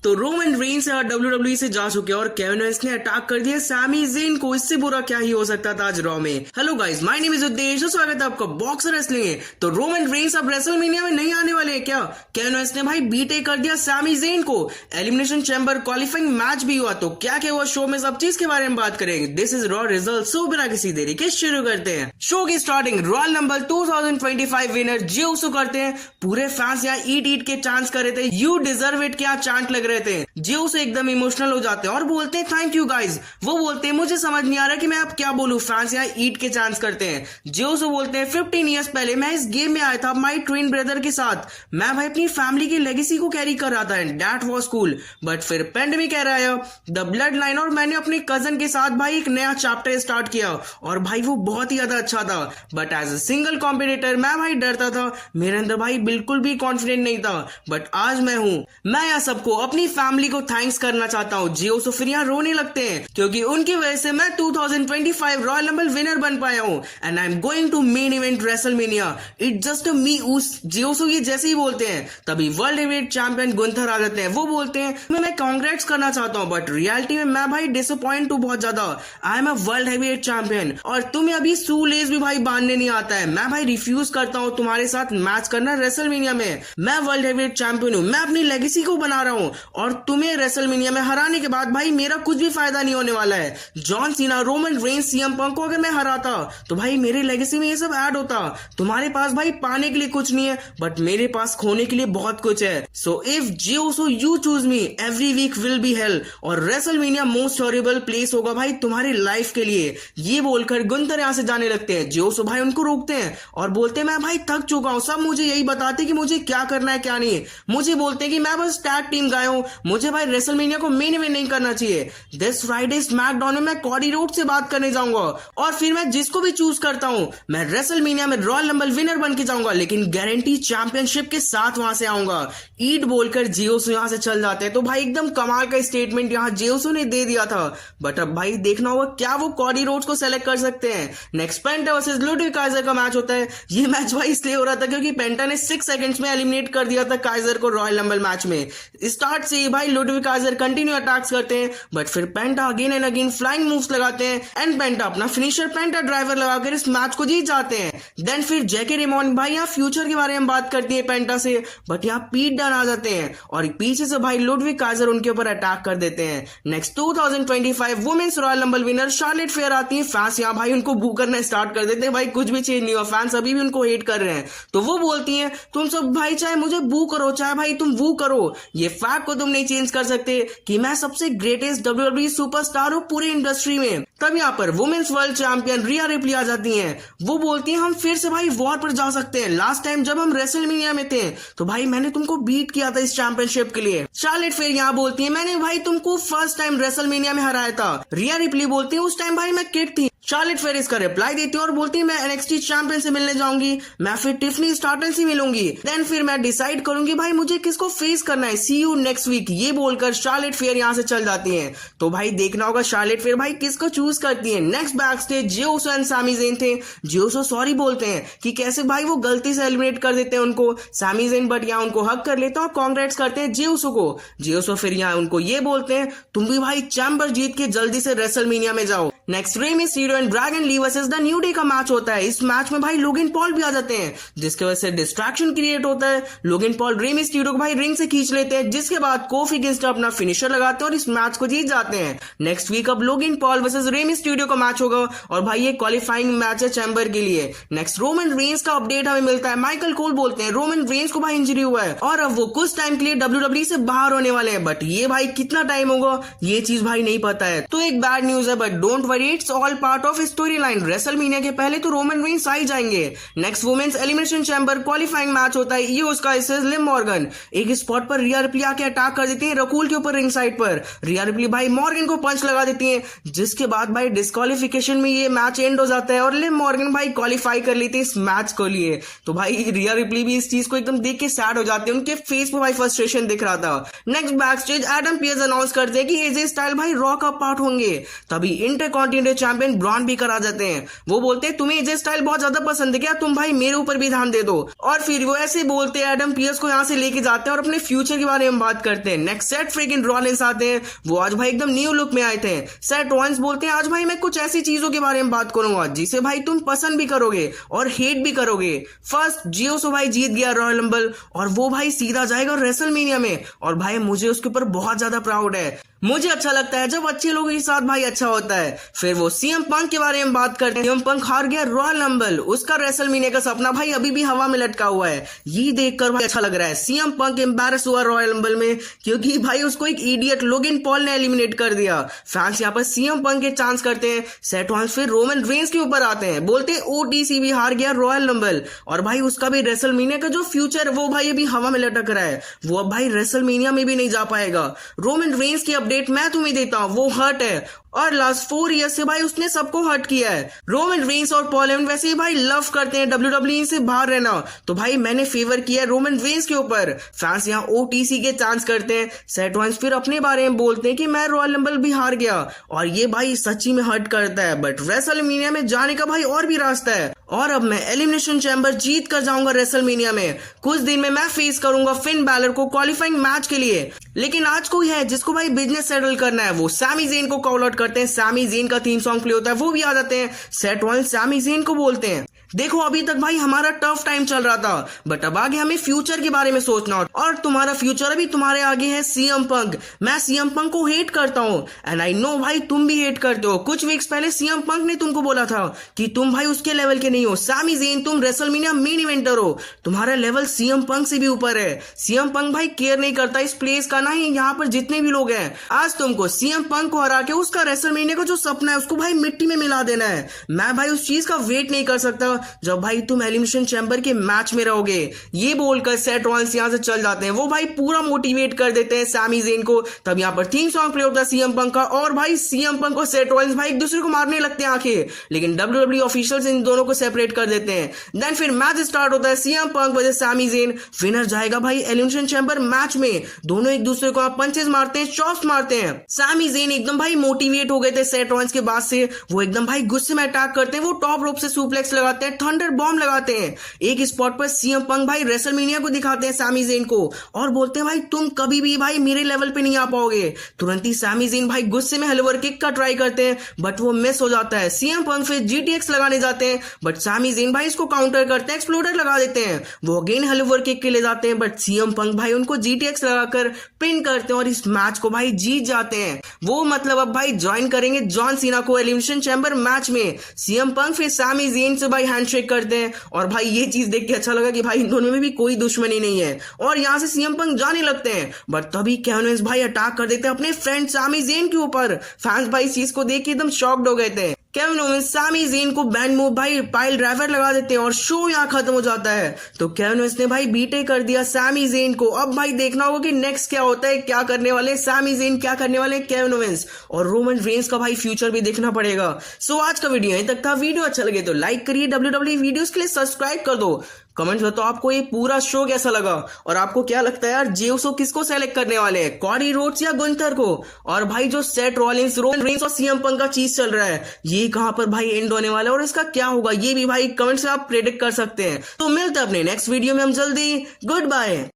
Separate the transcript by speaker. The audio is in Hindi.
Speaker 1: तो रोमन रेंस WWE से जा चुके और केविन ओवेंस ने अटैक कर दिया सैमी ज़ेन को। इससे बुरा क्या ही हो सकता था आज रॉ में। Hello guys, my name is उद्देश, स्वागत है आपका बॉक्सर रेसलिंग में। तो रोमन रेंस अब रेसलमेनिया में नहीं आने वाले हैं क्या? केविन ओवेंस ने भाई बीटे कर दिया सैमी ज़ेन को। एलिमिनेशन चैम्बर क्वालिफाइंग मैच भी हुआ, तो क्या क्या हुआ शो में, सब चीज के बारे में बात करेंगे। This is Raw result. So बिना किसी देरी के शुरू करते हैं शो की starting. Royal number 2025 winner Jey Uso करते हैं। पूरे फैंस यहाँ ईट के चांस कर रहे थे, यू डिजर्व इट क्या चांट लग रहे थे। जे उसो एकदम इमोशनल हो जाते हैं और बोलते हैं थैंक यू गाइज। वो बोलते हैं मुझे समझ नहीं आ रहा कि मैं अब क्या बोलूं, फैंस यहाँ ईट के चांस करते हैं। जे उसो बोलते हैं 15 ईयर्स पहले मैं इस गेम में आया था माई ट्विन ब्रदर के साथ। मैं भाई अपनी फैमिली की लेगेसी को कैरी कर रहा था and that was cool, but फिर पेंडेमिक कह रहा है द ब्लड लाइन और मैंने अपने कजन के साथ भाई एक नया चैप्टर स्टार्ट किया और भाई वो बहुत ही ज्यादा अच्छा था। But as a single competitor मैं भाई डरता था, मेरे अंदर भाई बिल्कुल भी कॉन्फिडेंट नहीं था। बट आज मैं हूँ। मैं यहाँ सबको अपनी फैमिली को थैंक्स करना चाहता हूँ। जे उसो फिर यहाँ रोने लगते हैं क्योंकि उनकी वजह से मैं 2025 रॉयल नंबर विनर बन पाया हूँ and I am going to main event WrestleMania. It just me उस जे उसो ये जैसे ही बोलते हैं तभी वर्ल्ड हेवीवेट चैंपियन गुंथर आ जाते हैं। वो बोलते हैं मैं कांग्रेट्स करना चाहता हूँ, बट रियलिटी में मैं भाई डिसअपॉइंट हूँ बहुत ज्यादा। I am a world heavyweight champion और तुम्हें अभी सूलेस भी भाई बांधने नहीं आता है। मैं भाई रिफ्यूज करता हूँ तुम्हारे साथ मैच करना रेसलमेनिया में। मैं वर्ल्ड हेवीवेट चैंपियन हूँ, मैं अपनी लेगेसी को बना रहा हूँ और तुम्हें रेसलमेनिया में हराने के बाद भाई मेरा कुछ भी फायदा नहीं होने वाला है। John Cena, Roman Reigns, CM Punk को अगर मैं हराता तो भाई मेरे लेगेसी में ये सब ऐड होता। तुम्हारे पास भाई पाने के लिए कुछ नहीं है, बट मेरे पास खोने के लिए बहुत कुछ है। So if Jey Uso you choose me, every week will be hell और रेसलमेनिया मोस्ट हॉरिबल प्लेस होगा भाई तुम्हारी लाइफ के लिए। ये बोलकर गुंथर यहाँ से जाने लगते हैं। जे उसो भाई उनको रोकते हैं और बोलते हैं मैं भाई थक चुका हूँ, सब मुझे यही बताते कि मुझे क्या करना है क्या नहीं। मुझे बोलते हैं कि मैं बस टैग टीम गाया हूँ, मुझे भाई रेसलमेनिया को मेन इवेंट नहीं करना चाहिए। दिस फ्राइडे स्मैकडाउन में मैं कॉडी रोड से बात करने जाऊंगा और फिर मैं जिसको भी चूज करता हूँ मैं रेसलमेनिया में रॉयल नंबर विनर बन के जाऊंगा, लेकिन गारंटी चैंपियनशिप के साथ वहां से आऊंगा। ईट बोलकर जे उसो यहाँ से चल जाते हैं। तो भाई एकदम कमाल का स्टेटमेंट यहाँ जे उसो ने दे दिया था, बट अब भाई देखना होगा क्या वो कॉडी रोड्स को सेलेक्ट कर सकते हैं। नेक्स्ट पेंटा वर्सेस लुडविग काइजर का मैच होता है। ये मैच भाई इसलिए हो रहा था क्योंकि पेंटा ने 6 सेकंड्स में एलिमिनेट कर दिया था काइजर को रॉयल नंबर मैच में। स्टार्ट से ही भाई लुडविग काइजर कंटिन्यू अटैक्स करते हैं, बट फिर Penta again and again flying moves लगाते हैं एंड पेंटा अपना फिनिशर पेंटा ड्राइवर लगाकर इस मैच को जीत जाते हैं। देन फिर जैकी रेमॉन भाई यहाँ फ्यूचर के बारे में बात करती है पेंटा से, बट यहाँ पीट डन आ जाते हैं और पीछे से भाई लुडविग काइजर उनके ऊपर अटैक कर देते हैं। Next 2025 women's Royal Rumble winner Charlotte Flair आती है। फैंस यहाँ भाई उनको बू करना स्टार्ट कर देते हैं। भाई कुछ भी चेंज नहीं हुआ, फैंस अभी भी उनको हेट कर रहे हैं। तो वो बोलती हैं तुम सब भाई चाहे मुझे बू करो चाहे भाई तुम वू करो, ये फैक्ट को तुम नहीं चेंज कर सकते कि मैं सबसे ग्रेटेस्ट WWE सुपरस्टार हूँ पूरी इंडस्ट्री में। तब यहाँ पर women's world champion Rhea Ripley आ जाती हैं। वो बोलती हैं हम फिर से भाई वॉर पर जा सकते हैं। लास्ट टाइम जब हम रेसलमेनिया में थे तो भाई मैंने तुमको बीट किया था इस चैंपियनशिप के लिए। शार्लेट फेयर यहाँ बोलती है मैंने भाई तुमको फर्स्ट टाइम रेसलमेनिया में हराया था। रिया रिप्ली बोलती है उस टाइम भाई मैं किड थी। शार्लेट फेयर इसका रिप्लाई देती है और बोलती है मैं NXT चैंपियन से मिलने जाऊंगी, मैं फिर टिफनी स्टार्टन से मिलूंगी, देन फिर मैं डिसाइड करूंगी भाई मुझे किसको फेस करना है, सी यू नेक्स्ट वीक। ये बोलकर शार्लेट फेयर यहाँ से चल जाती हैं। तो भाई देखना होगा शार्लेट फेयर भाई किसको चूज करती है। Next back stage Jey Uso and Sami Zayn थे। जे उसो सॉरी बोलते हैं कि कैसे भाई वो गलती से एलिमिनेट कर देते हैं उनको सैमी ज़ेन, बट यहाँ उनको हक कर लेते हैं और कांग्रेट्स करते हैं जे उसो को। जे उसो फिर यहाँ उनको ये बोलते हैं तुम भी भाई चैंबर जीत के जल्दी से रेसलमेनिया में जाओ। Next Rey Mysterio and Dragon Lee versus the New Day का मैच होता है। इस मैच में भाई लोगन पॉल भी आ जाते हैं जिसकी वजह से डिस्ट्रैक्शन क्रिएट होता है। लोगन पॉल रे मिस्टीरियो को भाई रिंग से खींच लेते हैं, जिसके बाद कोफी किंगस्टन अपना फिनिशर लगाते हैं और इस मैच को जीत जाते हैं। नेक्स्ट वीक अब Logan Paul versus Rey Mysterio का मैच होगा और भाई ये क्वालिफाइंग मैच है चैंबर के लिए। नेक्स्ट रोमन रेंस का अपडेट हमें मिलता है। माइकल कोल बोलते हैं रोमन रेंस को भाई इंजरी हुआ है और अब वो कुछ टाइम के लिए WWE से बाहर होने वाले हैं, बट ये भाई कितना टाइम होगा ये चीज भाई नहीं पता है। तो एक बैड न्यूज है, but don't worry it's all part of story line. WrestleMania के पहले तो रोमन रेंस आ ही जाएंगे। Next women's elimination chamber qualifying match होता है। Iyo Sky versus Liv Morgan. एक स्पॉट पर रिया रिप्ली आके अटैक कर देती है रकूल के ऊपर रिंग साइड पर। रिया रिप्ली भाई मॉर्गन को पंच लगा देती है, जिसके बाद भाई डिस्क्वालिफिकेशन में ये मैच एंड हो जाता है और लिव मॉर्गन भाई क्वालिफाई कर लेती है इस मैच को लिए। तो भाई रिया रिप्ली भी इस चीज को एकदम देख के सैड हो जाते हैं, उनके फेस पे भाई फ्रस्ट्रेशन दिख रहा था। Next back stage Adam Pearce announce करते हैं कि एजे स्टाइल भाई रॉ का पार्ट होंगे। तभी इंटरकॉन्टिनेंटल इंटरकॉन्टिनेंटल चैंपियन ब्रॉन भी करा देते हैं। वो बोलते हैं तुम्हें एजे स्टाइल बहुत ज्यादा पसंद है क्या, तुम भाई मेरे ऊपर भी ध्यान दे दो। और फिर वो ऐसे बोलते हैं एडम पियर्स को यहाँ से लेके जाते हैं और अपने फ्यूचर के बारे में बात करते हैं। नेक्स्ट सेट फ्रिकिंग रॉलिंस आते हैं, वो आज भाई एकदम न्यू लुक में आए थे। सेट रॉलिंस बोलते हैं आज भाई मैं कुछ ऐसी चीजों के बारे में बात करूंगा जिसे भाई तुम पसंद भी करोगे और हेट भी करोगे। फर्स्ट जियोसो भाई जीत गया रॉयल रंबल और वो भाई सीधा जाएगा रेसलमेनिया में, और भाई मुझे उसके ऊपर बहुत ज्यादा प्राउड है। मुझे अच्छा लगता है जब अच्छे लोगों के साथ भाई अच्छा होता है। फिर वो सीएम पंक के बारे में बात करते हैं। सीएम पंक हार गया रॉयल रंबल, उसका रेसलमेनिया का सपना भाई अभी भी हवा में लटका हुआ है। ये देखकर भाई अच्छा लग रहा है। सीएम पंक एम्बैरस हुआ रॉयल रंबल में क्योंकि भाई उसको एक इडियट लोगन पॉल ने एलिमिनेट कर दिया। फैंस यहाँ पर सीएम पंक के चांस करते हैं। सेट रॉलिंस फिर रोमन रेंस के ऊपर आते हैं, बोलते हैं ओटीसी भी हार गया रॉयल रंबल और भाई उसका भी रेसलमेनिया का जो फ्यूचर वो भाई अभी हवा में लटक रहा है, वो अब भाई रेसलमेनिया में भी नहीं जा पाएगा। रोमन रेंस की अपडेट मैं तुम्हें देता हूं, वो हर्ट है और लास्ट 4 ईयर से भाई उसने सबको हर्ट किया है। रोमन रेंस और पॉल हेमन वैसे ही भाई लव करते हैं डब्ल्यूडब्ल्यूई से बाहर रहना, तो भाई मैंने फेवर किया है रोमन रेंस के ऊपर। फैंस यहाँ ओटीसी के चांस करते हैं। सेट रॉलिंस फिर अपने बारे में बोलते हैं कि मैं रॉयल रंबल भी हार गया और ये भाई सच्ची में हर्ट करता है, बट रेसलमेनिया में जाने का भाई और भी रास्ता है और अब मैं एलिमिनेशन चैम्बर जीत कर जाऊंगा रेसलमेनिया में। कुछ दिन में मैं फेस करूंगा फिन बैलर को क्वालिफाइंग मैच के लिए, लेकिन आज कोई है जिसको भाई बिजनेस सेटल करना है, वो सैमी ज़ेन को कॉल आउट करते हैं। सैमी ज़ेन का थीम सॉन्ग प्ले होता है, वो भी आ जाते हैं। सेट रॉलिंस सैमी ज़ेन को बोलते हैं देखो अभी तक भाई हमारा टफ टाइम चल रहा था, बट अब आगे हमें फ्यूचर के बारे में सोचना और तुम्हारा फ्यूचर अभी तुम्हारे आगे है सीएम पंक। मैं सीएम पंक को हेट करता हूं एंड आई नो भाई तुम भी हेट करते हो। कुछ वीक्स पहले सीएम पंक ने तुमको बोला था कि तुम भाई उसके लेवल के नहीं हो। सैमी ज़ेन तुम रेसलमेनिया मेन इवेंटर हो, तुम्हारा लेवल सीएम पंक से भी ऊपर है। सीएम पंक भाई केयर नहीं करता इस प्लेस का, ना ही यहाँ पर जितने भी लोग हैं। आज तुमको सीएम पंक को हरा के उसका रेसलमेनिया का जो सपना है उसको भाई मिट्टी में मिला देना है। मैं भाई उस चीज का वेट नहीं कर सकता जब भाई तुम एलिमिनेशन चैम्बर के मैच में रहोगे। ये बोलकर सेट रॉलिंस यहाँ से चल जाते हैं। वो भाई पूरा मोटिवेट कर देते हैं सैमी ज़ेन को। तब यहाँ पर थीम सॉन्ग प्ले होता है सीएम पंक का और भाई सीएम पंक और सेट रॉलिंस भाई एक दूसरे को मारने लगते हैं आंखें, लेकिन डब्ल्यूडब्ल्यूई ऑफिशियल्स इन दोनों को सेपरेट कर देते हैं। देन फिर मैच स्टार्ट होता है CM Punk versus Sami Zayn. Winner जाएगा भाई एलिमिनेशन चैम्बर मैच में। दोनों एक दूसरे को पंचेस मारते हैं, चॉप्स मारते हैं। सैमी ज़ेन एकदम भाई मोटिवेट हो गए थे सेट रॉलिंस के बाद से। वो एकदम भाई गुस्से में अटैक करते हैं। वो टॉप रोप से सुप्लेक्स लगाते हैं, थंडर बॉम्ब लगाते हैं। एक स्पॉट पर सीएम पंक भाई रेसलमेनिया को दिखाते हैं सैमी ज़ेन को और बोलते हैं भाई तुम कभी भी भाई मेरे लेवल पे नहीं आ पाओगे। तुरंत ही सैमी ज़ेन भाई गुस्से में हेलिवर किक का ट्राई करते हैं, बट वो मिस हो जाता है। सीएम पंक फिर जीटीएक्स लगाने जाते हैं, बट सैमी ज़ेन भाई इसको काउंटर करते हैं, एक्सप्लोडर लगा देते हैं। वो अगेन हेलिवर किक के ले जाते हैं, बट सीएम पंक भाई उनको जीटीएक्स लगाकर पिन करते हैं और इस मैच को भाई जीत जाते हैं। वो मतलब अब भाई ज्वाइन करेंगे जॉन सीना को एलिमिनेशन चैम्बर मैच में। सीएम पंक फिर सैमी ज़ेन से भाई हैंडशेक करते हैं और भाई ये चीज देख के अच्छा लगा कि भाई इन दोनों में भी कोई दुश्मनी नहीं है और यहाँ से सीएम पंक जाने लगते हैं, बट तभी केविन ओवेंस भाई अटैक कर देते हैं अपने फ्रेंड सैमी ज़ेन के ऊपर। फैंस भाई इस चीज को देख के एकदम शॉक्ड हो गए थे। केविन ओवेंस सैमी ज़ेन को बैंड मूव भाई पाइल ड्राइवर लगा देते हैं और शो यहाँ खत्म हो जाता है। तो केविन ओवेंस ने भाई बीटे कर दिया सैमी ज़ेन को। अब भाई देखना होगा कि नेक्स्ट क्या होता है, क्या करने वाले सैमी ज़ेन, क्या करने वाले केविन ओवेंस, और रोमन रेंस का भाई फ्यूचर भी देखना पड़ेगा। सो आज का वीडियो यहीं तक था। वीडियो अच्छा लगे तो लाइक करिए, डब्ल्यूडब्ल्यूई वीडियोस के लिए सब्सक्राइब कर दो। कमेंट में तो आपको ये पूरा शो कैसा लगा और आपको क्या लगता है यार जेउसो किसको सेलेक्ट करने वाले हैं, कॉडी रोड्स या गुंथर को। और भाई जो सेट रॉलिंस, रोमन रेंस और सीएम पंक का चीज चल रहा है ये कहां पर भाई एंड होने वाला है और इसका क्या होगा ये भी भाई कमेंट से आप प्रेडिक्ट कर सकते हैं। तो मिलते हैं अपने नेक्स्ट वीडियो में हम जल्दी। Good bye.